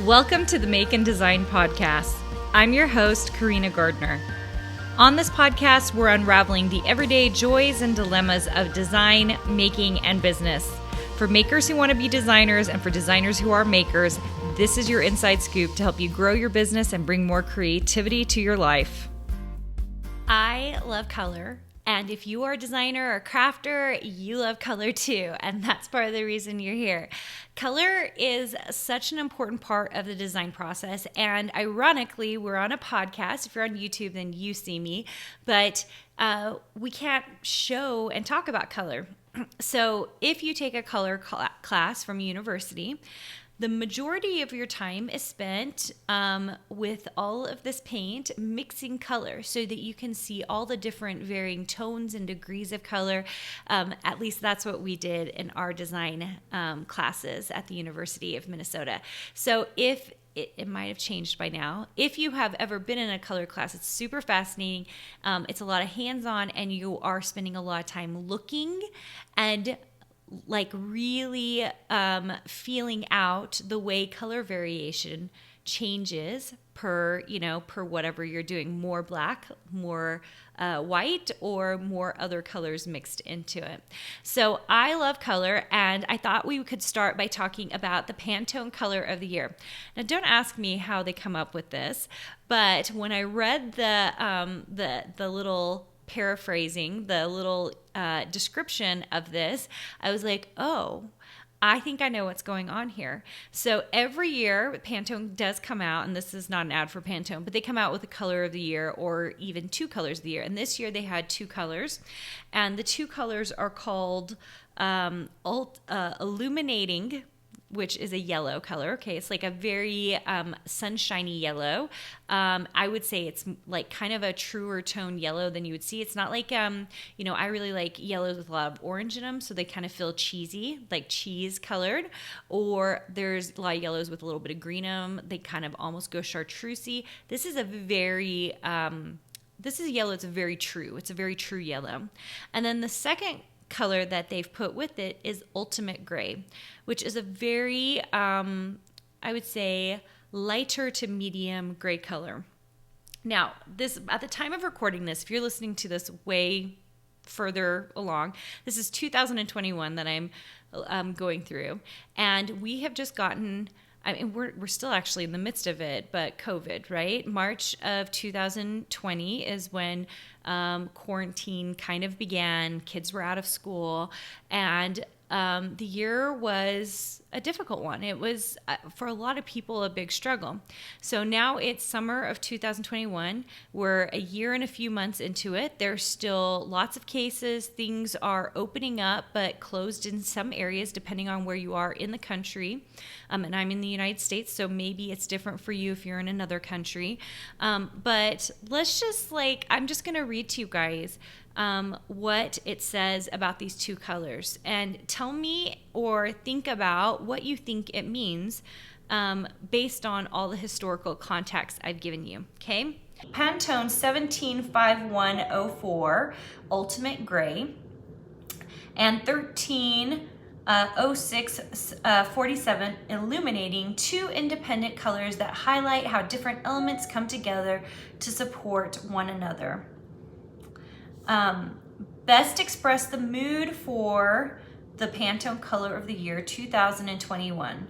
Welcome to the Make and Design Podcast. I'm your host, Carina Gardner. On this podcast, we're unraveling the everyday joys and dilemmas of design, making, and business. For makers who want to be designers and for designers who are makers, this is your inside scoop to help you grow your business and bring more creativity to your life. I love color. And if you are a designer or crafter, you love color too. And that's part of the reason you're here. Color is such an important part of the design process. And ironically, we're on a podcast. If you're on YouTube, then you see me. But we can't show and talk about color. So if you take a color class from a university, the majority of your time is spent with all of this paint mixing color so that you can see all the different varying tones and degrees of color. At least that's what we did in our design classes at the University of Minnesota. So if it might have changed by now. If you have ever been in a color class, it's super fascinating. It's a lot of hands-on, and you are spending a lot of time looking and like really feeling out the way color variation changes per whatever you're doing, more black, more white, or more other colors mixed into it. So I love color, and I thought we could start by talking about the Pantone color of the year. Now, don't ask me how they come up with this, but when I read the little paraphrasing, the little description of this, I was like, oh, I think I know what's going on here. So every year, Pantone does come out, and this is not an ad for Pantone, but they come out with a color of the year or even two colors of the year. And this year they had two colors, and the two colors are called Illuminating, which is a yellow color. Okay, it's like a very sunshiny yellow. I would say it's like kind of a truer tone yellow than you would see. It's not like, I really like yellows with a lot of orange in them, so they kind of feel cheesy, like cheese colored. Or there's a lot of yellows with a little bit of green in them. They kind of almost go chartreusey. This is a yellow. It's a very true. It's a very true yellow. And then the second color that they've put with it is Ultimate Gray, which is a very, I would say, lighter to medium gray color. Now, this at the time of recording this, if you're listening to this way further along, this is 2021 that I'm going through, and we have just gotten, I mean, we're still actually in the midst of it, but COVID, right? March of 2020 is when quarantine kind of began. Kids were out of school, and the year was a difficult one. It was, for a lot of people, a big struggle. So now it's summer of 2021. We're a year and a few months into it. There's still lots of cases. Things are opening up, but closed in some areas, depending on where you are in the country. And I'm in the United States, so maybe it's different for you if you're in another country. But let's just I'm just going to read to you guys what it says about these two colors, and tell me or think about what you think it means based on all the historical context I've given you. Okay, Pantone 175104 Ultimate Gray and 130647 Illuminating, two independent colors that highlight how different elements come together to support one another. Best express the mood for the Pantone color of the year 2021.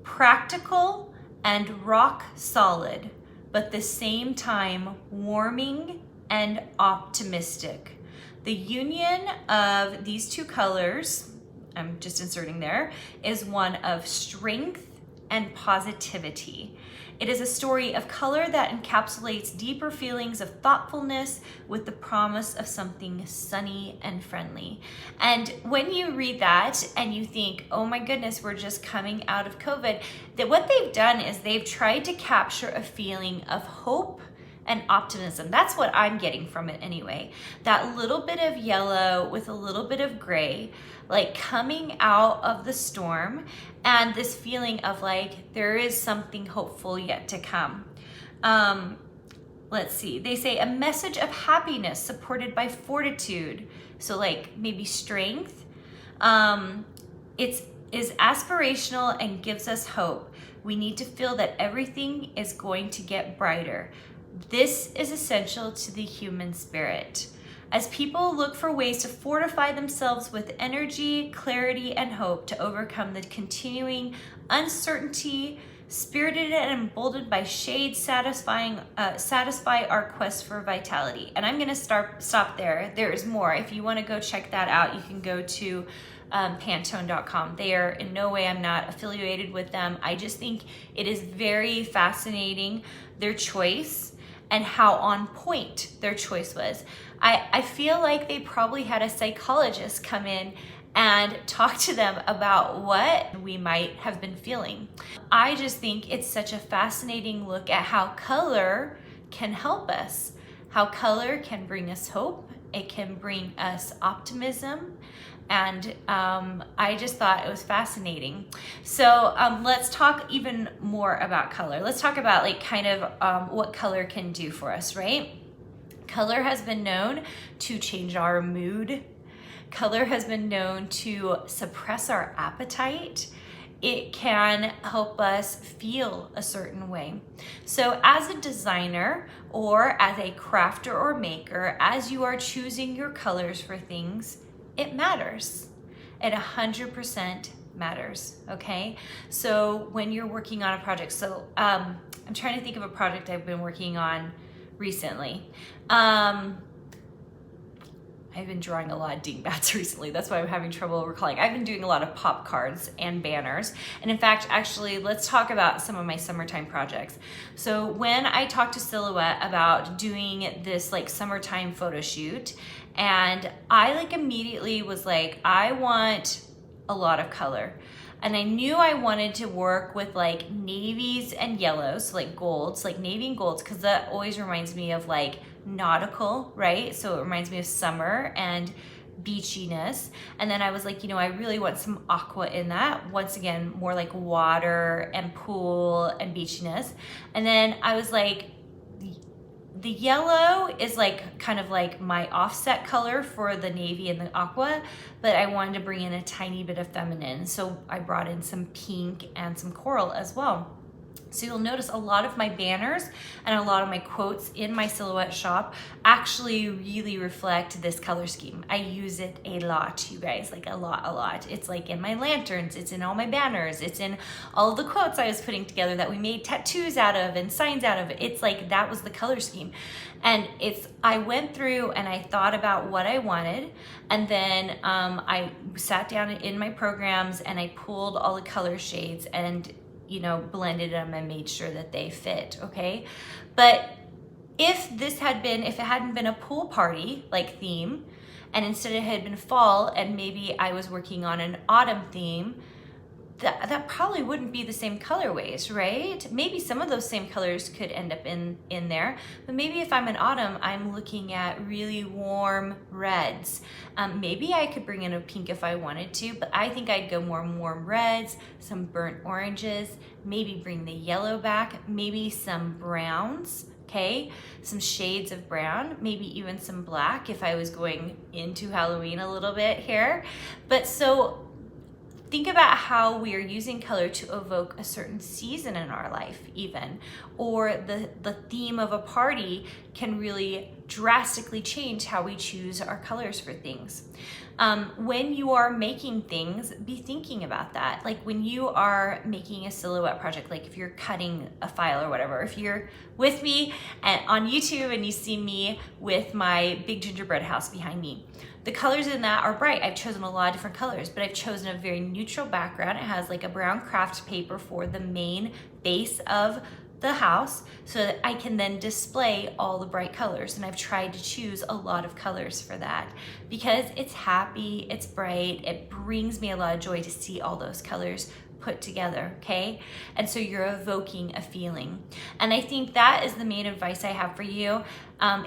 Practical and rock solid, but at the same time warming and optimistic. The union of these two colors, I'm just inserting there, is one of strength and positivity. It is a story of color that encapsulates deeper feelings of thoughtfulness with the promise of something sunny and friendly. And when you read that and you think, oh my goodness, we're just coming out of COVID, that what they've done is they've tried to capture a feeling of hope and optimism. That's what I'm getting from it anyway. That little bit of yellow with a little bit of gray, like coming out of the storm, and this feeling of like there is something hopeful yet to come. Let's see, they say a message of happiness supported by fortitude. So like maybe strength. It's is aspirational and gives us hope. We need to feel that everything is going to get brighter. This is essential to the human spirit. As people look for ways to fortify themselves with energy, clarity, and hope to overcome the continuing uncertainty, spirited and emboldened by shade, satisfy our quest for vitality. And I'm gonna stop there. There is more. If you wanna go check that out, you can go to Pantone.com. They are in no way, I'm not affiliated with them. I just think it is very fascinating, their choice and how on point their choice was. I feel like they probably had a psychologist come in and talk to them about what we might have been feeling. I just think it's such a fascinating look at how color can help us, how color can bring us hope, it can bring us optimism, and I just thought it was fascinating. So let's talk even more about color. Let's talk about like kind of what color can do for us, right? Color has been known to change our mood. Color has been known to suppress our appetite. It can help us feel a certain way. So as a designer or as a crafter or maker, as you are choosing your colors for things, it matters. It 100% matters, okay? So when you're working on a project, so I'm trying to think of a project I've been working on recently. I've been drawing a lot of dingbats recently. That's why I'm having trouble recalling. I've been doing a lot of pop cards and banners. And in fact, actually, let's talk about some of my summertime projects. So when I talked to Silhouette about doing this like summertime photo shoot, and I like immediately was like, I want a lot of color. And I knew I wanted to work with like navies and yellows, so like golds, like navy and golds, because that always reminds me of like nautical, right? So it reminds me of summer and beachiness. And then I was like, you know, I really want some aqua in that. Once again, more like water and pool and beachiness. And then I was like, the yellow is like kind of like my offset color for the navy and the aqua, but I wanted to bring in a tiny bit of feminine. So I brought in some pink and some coral as well. So you'll notice a lot of my banners and a lot of my quotes in my Silhouette shop actually really reflect this color scheme. I use it a lot, you guys, like a lot. It's like in my lanterns, it's in all my banners, it's in all of the quotes I was putting together that we made tattoos out of and signs out of. It's like that was the color scheme. And I went through and I thought about what I wanted, and then I sat down in my programs and I pulled all the color shades and blended them and made sure that they fit, okay? But if it hadn't been a pool party like theme, and instead it had been fall and maybe I was working on an autumn theme, that probably wouldn't be the same colorways, right? Maybe some of those same colors could end up in there, but maybe if I'm in autumn, I'm looking at really warm reds. Maybe I could bring in a pink if I wanted to, but I think I'd go more warm reds, some burnt oranges, maybe bring the yellow back, maybe some browns, okay? Some shades of brown, maybe even some black if I was going into Halloween a little bit here. But so think about how we are using color to evoke a certain season in our life even, or the theme of a party can really drastically change how we choose our colors for things. When you are making things, be thinking about that. Like when you are making a Silhouette project, like if you're cutting a file or whatever, if you're with me on YouTube and you see me with my big gingerbread house behind me, the colors in that are bright. I've chosen a lot of different colors, but I've chosen a very neutral background. It has like a brown craft paper for the main base of the house so that I can then display all the bright colors. And I've tried to choose a lot of colors for that because it's happy, it's bright, it brings me a lot of joy to see all those colors put together, okay? And so you're evoking a feeling. And I think that is the main advice I have for you.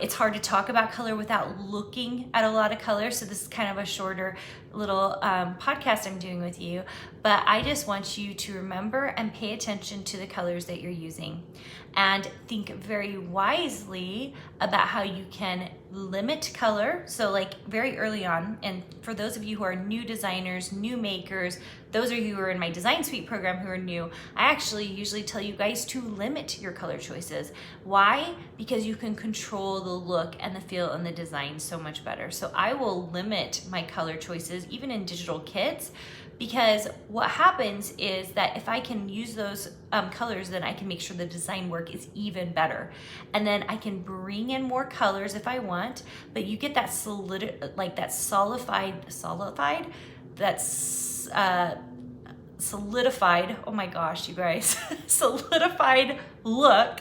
It's hard to talk about color without looking at a lot of color. So this is kind of a shorter little podcast I'm doing with you. But I just want you to remember and pay attention to the colors that you're using and think very wisely about how you can limit color. So like very early on, and for those of you who are new designers, new makers, those of you who are in my Design Suite program who are new, I actually usually tell you guys to limit your color choices. Why? Because you can control the look and the feel and the design so much better. So I will limit my color choices even in digital kits, because what happens is that if I can use those colors, then I can make sure the design work is even better. And then I can bring in more colors if I want, but you get that solidified, oh my gosh, you guys, solidified look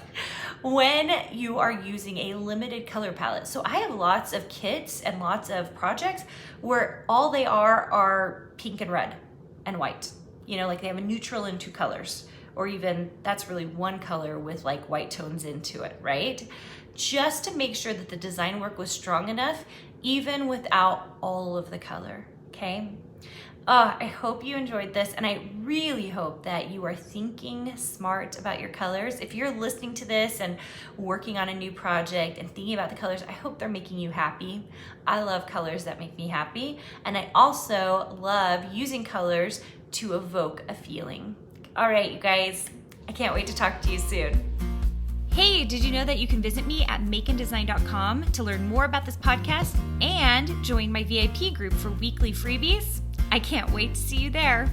when you are using a limited color palette. So I have lots of kits and lots of projects where all they are pink and red and white. You know, like they have a neutral and two colors, or even that's really one color with like white tones into it, right? Just to make sure that the design work was strong enough, even without all of the color, okay? I hope you enjoyed this, and I really hope that you are thinking smart about your colors. If you're listening to this and working on a new project and thinking about the colors, I hope they're making you happy. I love colors that make me happy, and I also love using colors to evoke a feeling. All right, you guys, I can't wait to talk to you soon. Hey, did you know that you can visit me at makeanddesign.com to learn more about this podcast and join my VIP group for weekly freebies? I can't wait to see you there.